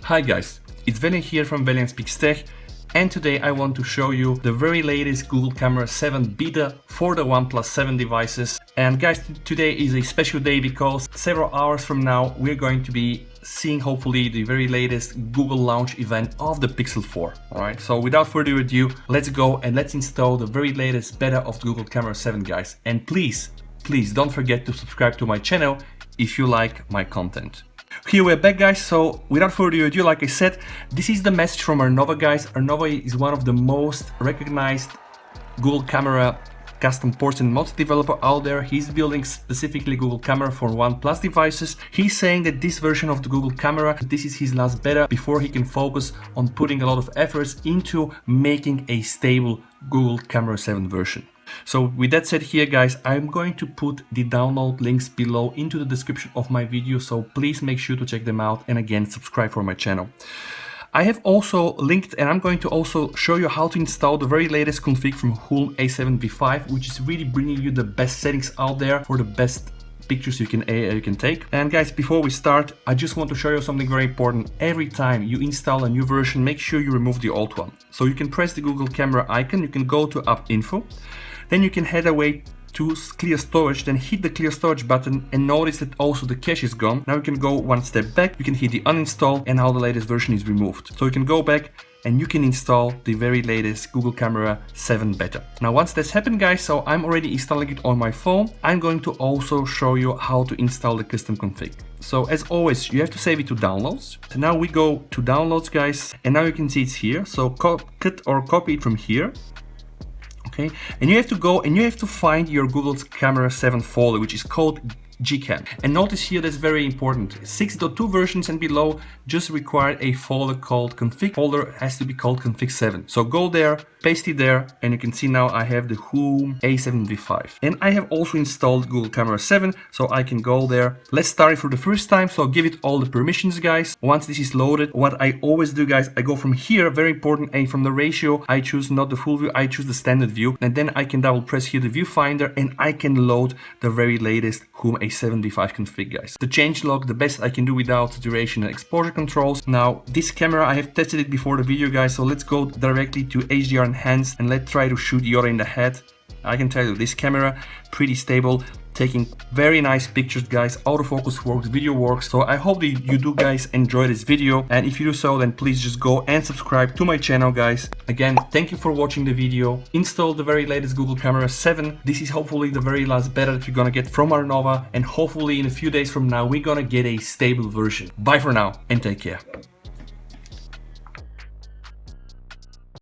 Hi guys, it's Velian here from Velian Speaks Tech, and today I want to show you the very latest Google Camera 7 beta for the OnePlus 7 devices. And guys, today is a special day because several hours from now we're going to be seeing hopefully the very latest Google launch event of the Pixel 4. Alright, so without further ado, let's go and let's install the very latest beta of the Google Camera 7, guys. And please don't forget to subscribe to my channel if you like my content. Here we're back, guys. So without further ado, like I said, this is the message from Arnova, guys. Arnova is one of the most recognized Google Camera custom ports and mods developer out there. He's building specifically Google Camera for OnePlus devices. He's saying that this version of the Google Camera, this is his last beta before he can focus on putting a lot of efforts into making a stable Google Camera 7 version. So with that said here, guys, I'm going to put the download links below into the description of my video, so please make sure to check them out, and again, subscribe for my channel. I have also linked, and I'm going to also show you how to install the very latest config from Hooolm A7b6, which is really bringing you the best settings out there for the best pictures you can take. And guys, before we start, I just want to show you something very important. Every time you install a new version, make sure you remove the old one. So you can press the Google Camera icon, you can go to App Info, then you can head away to clear storage, then hit the clear storage button and notice that also the cache is gone. Now you can go one step back, you can hit the uninstall, and now the latest version is removed. So you can go back and you can install the very latest Google Camera 7 beta. Now once that's happened, guys, so I'm already installing it on my phone, I'm going to also show you how to install the custom config. So as always, you have to save it to downloads. So now we go to downloads, guys, and now you can see it's here. So cut or copy it from here. Okay, and you have to go and you have to find your Google Camera 7 folder, which is called GCam. And notice here that's very important. 6.2 versions and below just require a folder called config. Folder has to be called config 7. So go there, paste it there, and you can see now I have the Hooolm A7b6. And I have also installed Google Camera 7, so I can go there. Let's start it for the first time, so give it all the permissions, guys. Once this is loaded, what I always do, guys, I go from here, very important, and from the ratio, I choose not the full view, I choose the standard view. And then I can double press here the viewfinder, and I can load the very latest Hooolm A7b6 config, guys. The changelog, the best I can do without duration and exposure controls. Now, this camera, I have tested it before the video, guys, so let's go directly to HDR enhanced and let's try to shoot Yoda in the head. I can tell you, this camera, pretty stable, taking very nice pictures, guys. Autofocus works, video works. So I hope that you do, guys, enjoy this video, and if you do so, then please just go and subscribe to my channel, guys. Again, thank you for watching the video. Install the very latest Google Camera 7. This is hopefully the very last beta that you're gonna get from Arnova, and hopefully in a few days from now we're gonna get a stable version. Bye for now and take care.